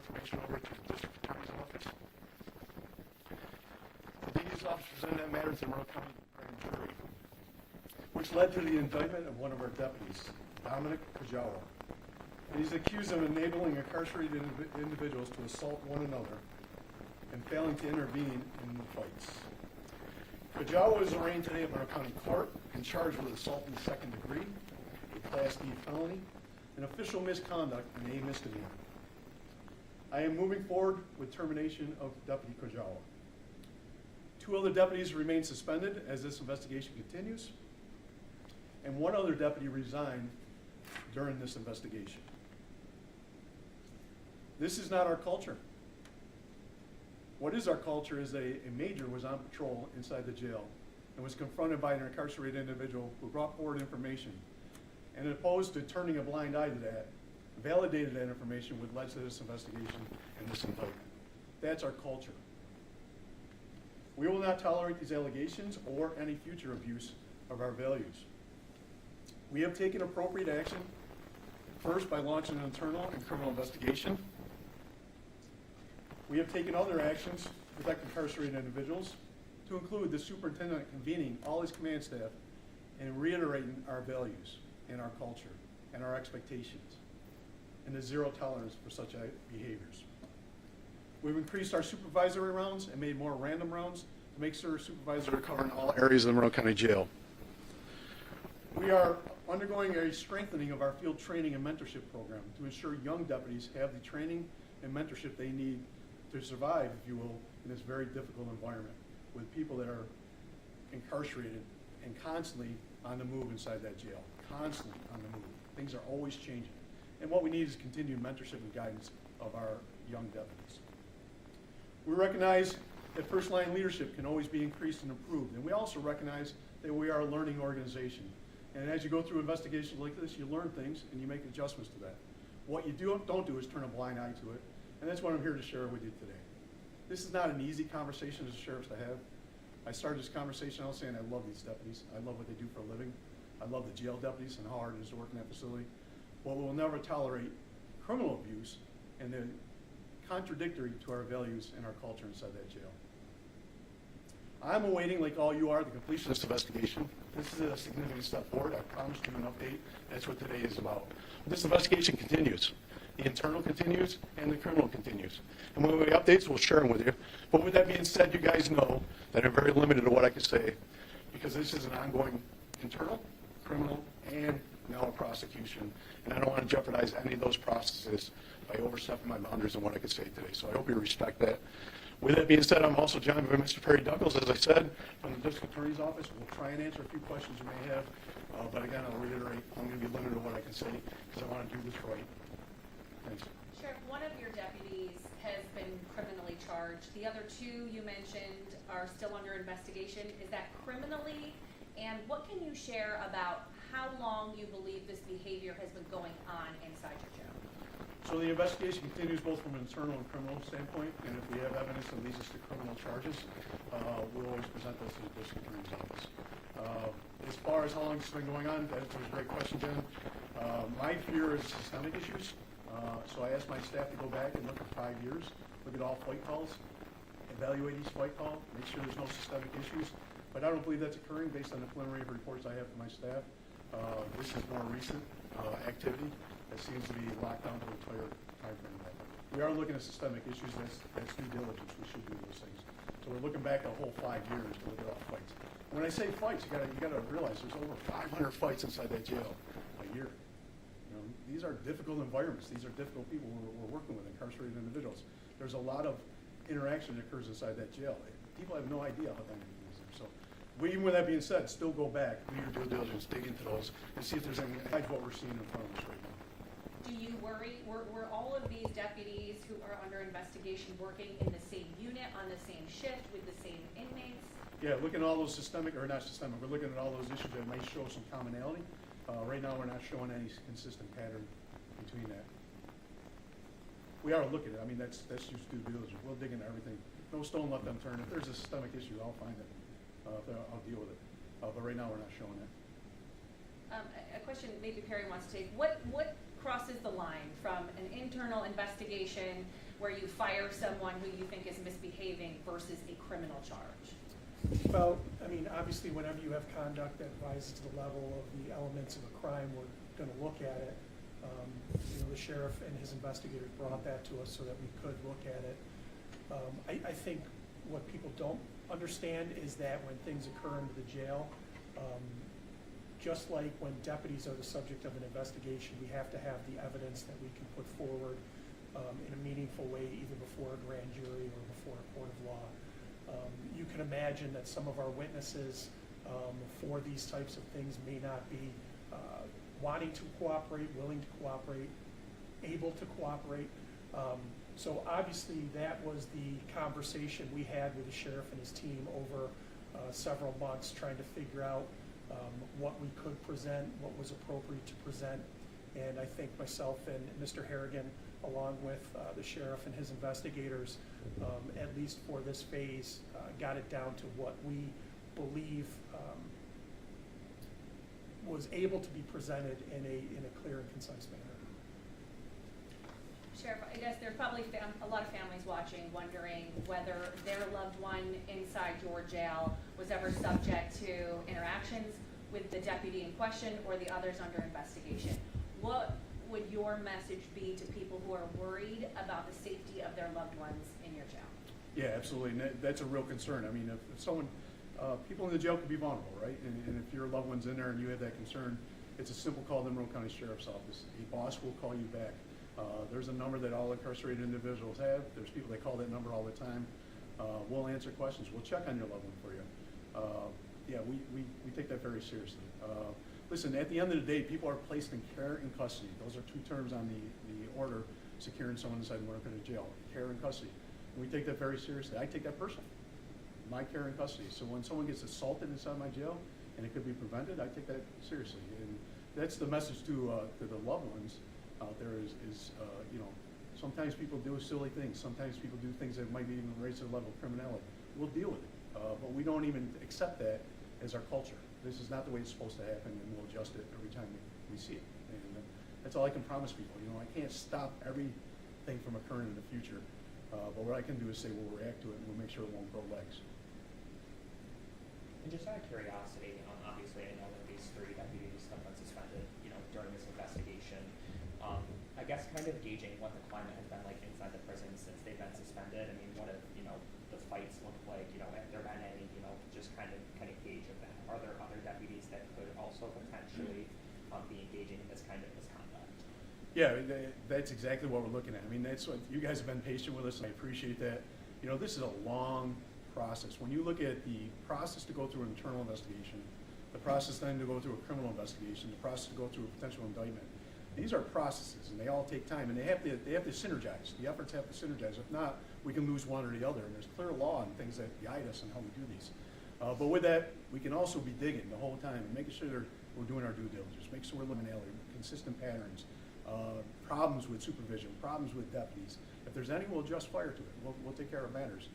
information over to the district attorney's office. The DA's office presented that matter to the Monroe County grand jury, which led to the indictment of one of our deputies, Dominic Kajawa. And he's accused of enabling incarcerated individuals to assault one another and failing to intervene in the fights. Kajawa was arraigned today at Monroe County Court and charged with assault in the second degree, a Class D felony, and official misconduct, and a misdemeanor. I am moving forward with termination of Deputy Kajawa. 2 other deputies remain suspended as this investigation continues, and 1 other deputy resigned during this investigation. This is not our culture. What is our culture is a major was on patrol inside the jail and was confronted by an incarcerated individual who brought forward information, and opposed to turning a blind eye to that, validated that information which led to this investigation and this indictment. That's our culture. We will not tolerate these allegations or any future abuse of our values. We have taken appropriate action, first by launching an internal and criminal investigation. We have taken other actions to protect incarcerated individuals, to include the superintendent convening all his command staff and reiterating our values and our culture and our expectations and the zero tolerance for such behaviors. We've increased our supervisory rounds and made more random rounds to make sure supervisors are covering all areas of the Monroe County Jail. We are undergoing a strengthening of our field training and mentorship program to ensure young deputies have the training and mentorship they need to survive, if you will, in this very difficult environment with people that are incarcerated and constantly on the move inside that jail, constantly on the move. Things are always changing. And what we need is continued mentorship and guidance of our young deputies. We recognize that first line leadership can always be increased and improved. And we also recognize that we are a learning organization. And as you go through investigations like this, you learn things and you make adjustments to that. What you don't do is turn a blind eye to it. And that's what I'm here to share with you today. This is not an easy conversation as sheriffs to have. I started this conversation out saying I love these deputies. I love what they do for a living. I love the jail deputies and how hard it is to work in that facility. But we will never tolerate criminal abuse and the contradictory to our values and our culture inside that jail. I'm awaiting, like all you are, the completion of this investigation. This is a significant step forward. I promised you an update. That's what today is about. This investigation continues. The internal continues and the criminal continues. And when we have updates, we'll share them with you. But with that being said, you guys know that I'm very limited to what I can say because this is an ongoing internal, criminal, and now a prosecution. And I don't want to jeopardize any of those processes by overstepping my boundaries on what I could say today. So I hope you respect that. With that being said, I'm also joined by Mr. Perry Douglas, as I said, from the district attorney's office. We'll try and answer a few questions you may have. But again, I'll reiterate, I'm going to be limited to what I can say because I want to do this right. Thanks. Sheriff, one of your deputies has been criminally charged. The other 2 you mentioned are still under investigation. Is that criminally? And what can you share about how long you believe this behavior has been going on inside your jail? So the investigation continues both from an internal and criminal standpoint, and if we have evidence that leads us to criminal charges, we'll always present those to the district attorney's office. As far as how long this has been going on, that's a great question, Jen. My fear is systemic issues. So I asked my staff to go back and look at 5 years, look at all fight calls, evaluate each fight call, make sure there's no systemic issues. But I don't believe that's occurring based on the preliminary reports I have from my staff. This is more recent activity that seems to be locked down to the entire time frame. We are looking at systemic issues. That's due diligence. We should do those things. So we're looking back a whole 5 years to look at all fights. When I say fights, you gotta realize there's over 500 fights inside that jail a year. These are difficult environments. These are difficult people we're working with, incarcerated individuals. There's a lot of interaction that occurs inside that jail. People have no idea how dynamic it is there. So, even with that being said, still go back, do your due diligence, dig into those, and see if there's any besides what we're seeing in front of us right now. Do you worry, were all of these deputies who are under investigation working in the same unit, on the same shift, with the same inmates? Yeah, looking at all those systemic, or not systemic, we're looking at all those issues that might show some commonality. Right now, we're not showing any consistent pattern between that. We are looking at it. I mean, that's just due diligence. We'll dig into everything. No stone left unturned. If there's a systemic issue, I'll find it. I'll deal with it. But right now, we're not showing that. A question maybe Perry wants to take. What crosses the line from an internal investigation where you fire someone who you think is misbehaving versus a criminal charge? Well, I mean, obviously, whenever you have conduct that rises to the level of the elements of a crime, we're going to look at it. The sheriff and his investigators brought that to us so that we could look at it. I think what people don't understand is that when things occur in the jail, just like when deputies are the subject of an investigation, we have to have the evidence that we can put forward in a meaningful way, either before a grand jury or before a court of law. You can imagine that some of our witnesses for these types of things may not be wanting to cooperate, willing to cooperate, able to cooperate. So obviously that was the conversation we had with the sheriff and his team over several months, trying to figure out what we could present, what was appropriate to present. And I think myself and Mr. Harrigan, along with the sheriff and his investigators, at least for this phase, got it down to what we believe was able to be presented in a clear and concise manner. Sheriff, I guess there's probably a lot of families watching wondering whether their loved one inside your jail was ever subject to interactions with the deputy in question or the others under investigation. What would your message be to people who are worried about the safety of their loved ones in your jail? Yeah, absolutely, and that's a real concern. I mean, if someone, people in the jail can be vulnerable, right? And if your loved one's in there and you have that concern, it's a simple call to the Monroe County Sheriff's Office. A boss will call you back. There's a number that all incarcerated individuals have. There's people that call that number all the time. We'll answer questions. We'll check on your loved one for you. Yeah, we take that very seriously. Listen, at the end of the day, people are placed in care and custody. Those are two terms on the order securing someone inside Monroe County Jail, care and custody. And we take that very seriously. I take that personally, my care and custody. So when someone gets assaulted inside my jail and it could be prevented, I take that seriously. And that's the message to the loved ones out there is sometimes people do silly things. Sometimes people do things that might be even raise the level of criminality. We'll deal with it, but we don't even accept that as our culture. This is not the way it's supposed to happen, and we'll adjust it every time we see it. And that's all I can promise people. I can't stop everything from occurring in the future, but what I can do is say we'll react to it and we'll make sure it won't grow legs. And just out of curiosity, obviously I know that these 3 deputies have been suspended, during this investigation. I guess kind of gauging what the climate has been like inside the prison since they've been suspended. I mean, what have, the fights look like, have there been any, just kind of gauge of that? Are there other deputies that could also potentially be engaging in this kind of misconduct? Yeah, that's exactly what we're looking at. I mean, that's what you guys have been patient with us, and I appreciate that. This is a long process. When you look at the process to go through an internal investigation, the process then to go through a criminal investigation, the process to go through a potential indictment, these are processes, and they all take time, and they have to synergize. The efforts have to synergize. If not, we can lose one or the other, and there's clear law and things that guide us on how we do these. But with that, we can also be digging the whole time and making sure we're doing our due diligence, making sure we're eliminating consistent patterns, problems with supervision, problems with deputies. If there's any, we'll adjust fire to it. We'll take care of matters.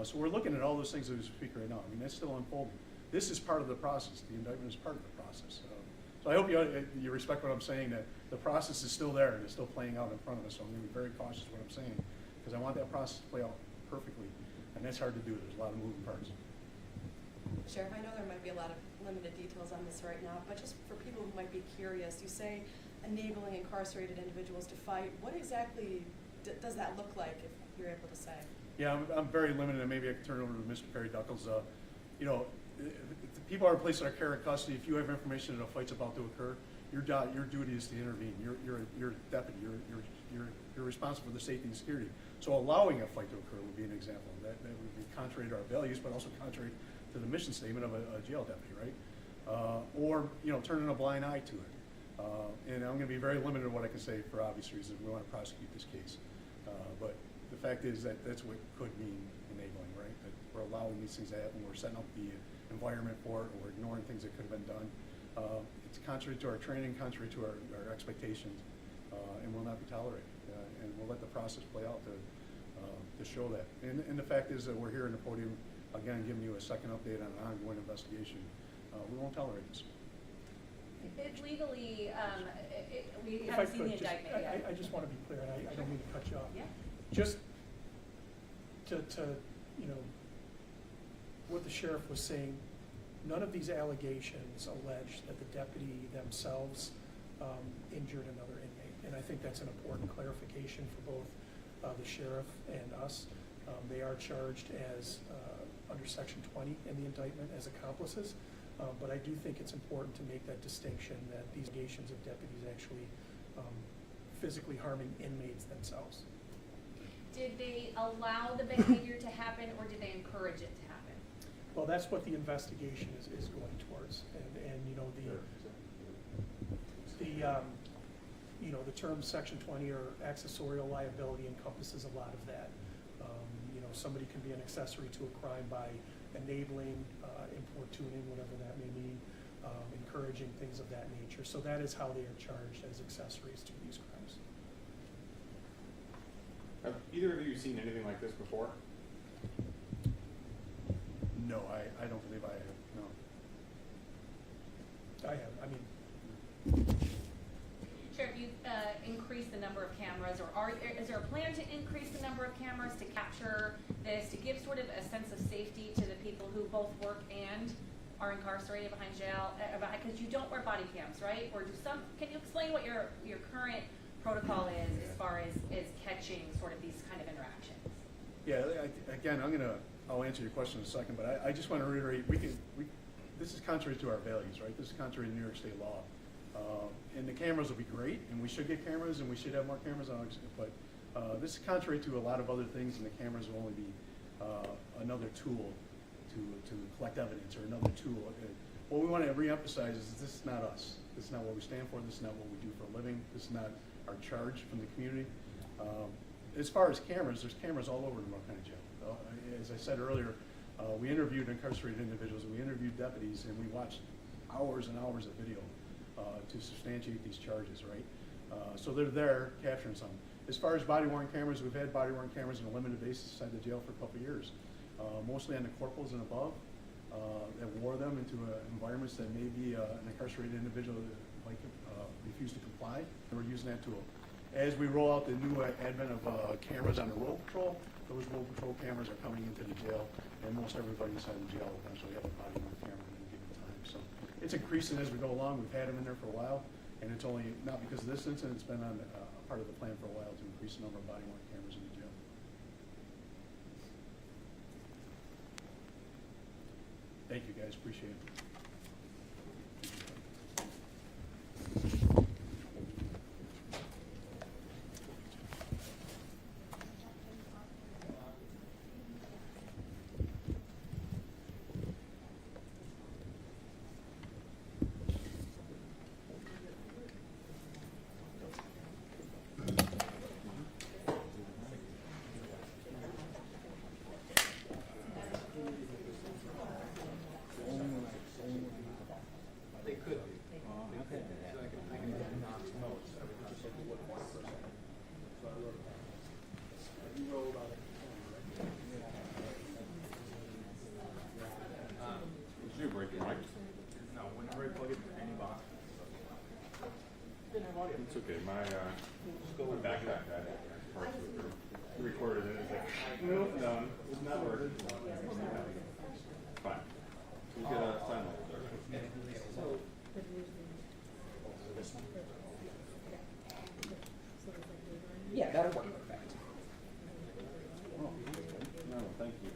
So we're looking at all those things as we speak right now. I mean, that's still unfolding. This is part of the process. The indictment is part of the process. So I hope you respect what I'm saying, that the process is still there and it's still playing out in front of us. So I'm going to be very cautious what I'm saying, because I want that process to play out perfectly. And that's hard to do. There's a lot of moving parts. Sheriff, I know there might be a lot of limited details on this right now, but just for people who might be curious, you say enabling incarcerated individuals to fight. What exactly does that look like, if you're able to say? Yeah, I'm very limited, and maybe I can turn it over to Mr. Perry Duckles. If people are placed in our care and custody, if you have information that a fight's about to occur, your duty is to intervene. You're a deputy. You're responsible for the safety and security. So allowing a fight to occur would be an example. That would be contrary to our values, but also contrary to the mission statement of a jail deputy, right? Or turning a blind eye to it. And I'm going to be very limited in what I can say for obvious reasons. We want to prosecute this case, but the fact is that that's what could mean enabling, right? That we're allowing these things to happen. We're setting up the environment for it. We're ignoring things that could have been done. It's contrary to our training, contrary to our expectations, and will not be tolerated. And we'll let the process play out to show that. And the fact is that we're here in the podium, again, giving you a second update on an ongoing investigation. We won't tolerate this. It's legally, we If haven't seen could, the indictment yet. I just want to be clear, and I don't mean to cut you off. Yeah. Just to, you know, what the sheriff was saying, none of these allegations allege that the deputy themselves injured another inmate. And I think that's an important clarification for both the sheriff and us. They are charged as, under Section 20 in the indictment, as accomplices. But I do think it's important to make that distinction that these allegations of deputies actually physically harming inmates themselves. Did they allow the behavior to happen, or did they encourage it to happen? Well, that's what the investigation is going towards. And you know, you know, the term Section 20 or accessorial liability encompasses a lot of that. You know, somebody can be an accessory to a crime by enabling, importuning, whatever that may mean, encouraging, things of that nature. So that is how they are charged, as accessories to these crimes. Have either of you seen anything like this before? No, I don't believe I have, no. I have, I mean, Sheriff, you increased the number of cameras, or is there a plan to increase the number of cameras to capture this, to give sort of a sense of safety to the people who both work and are incarcerated behind jail? Because you don't wear body cams, right? Or can you explain what your current protocol is as far as catching sort of these kind of interactions? Yeah, again, I'll answer your question in a second, but I just want to reiterate, this is contrary to our values, right? This is contrary to New York State law. And the cameras will be great, and we should get cameras, and we should have more cameras, but this is contrary to a lot of other things, and the cameras will only be another tool to collect evidence, or another tool. What we want to reemphasize is this is not us. This is not what we stand for. This is not what we do for a living. This is not our charge from the community. As far as cameras, there's cameras all over Monroe County Jail. As I said earlier, we interviewed incarcerated individuals, and we interviewed deputies, and we watched hours and hours of video to substantiate these charges, right? So they're there capturing something. As far as body-worn cameras, we've had body-worn cameras on a limited basis inside the jail for a couple of years, mostly on the corporals and above, that wore them into environments that maybe an incarcerated individual might refuse to comply. And we're using that tool. As we roll out the new advent of cameras on the road patrol, those road patrol cameras are coming into the jail, and most everybody inside the jail will eventually have a body-worn camera at any given time. So it's increasing as we go along. We've had them in there for a while, and it's only not because of this incident. It's been on a part of the plan for a while to increase the number of body-worn cameras in the jail. Thank you, guys. Appreciate it. Did you break your mic? No, whenever I plug it in any box. It's okay. My backpack had parts of it recorded and it's like, nope, done. It's not working. Fine. You get a sign language. Yeah, that'll work perfect. No, thank you.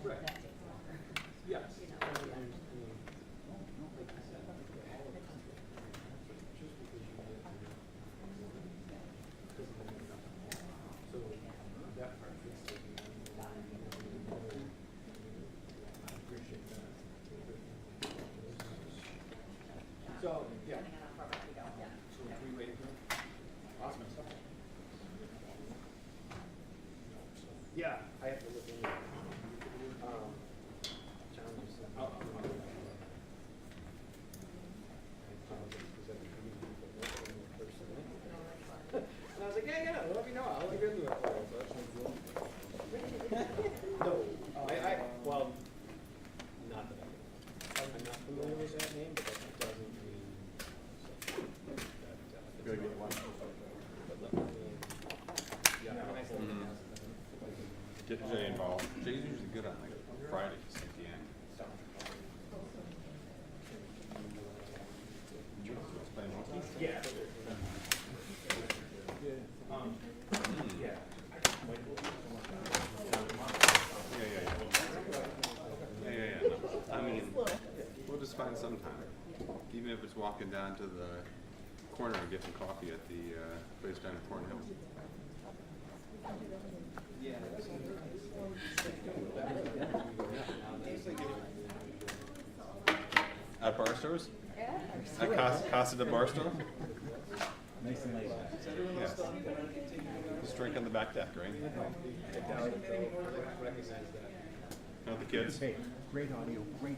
Right. Yes. So that part is taken. I appreciate that. So, yeah. So we wait for awesome stuff. Yeah, I have to look into it. always find some time, even if it's walking down to the corner and getting coffee at the place down in Cornhill. At bar stores? At Casa de Bar Store? Nice and late. Yes. Just drink on the back deck, right? Not the kids? Hey, great audio, great.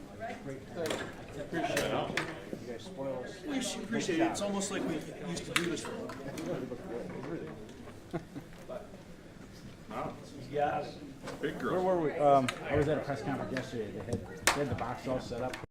Appreciate it. You guys spoil us. We appreciate it. It's almost like we used to do this for a living. Wow. Yes. Big Where girl. were we? I was at a press conference yesterday. They had the box all set up.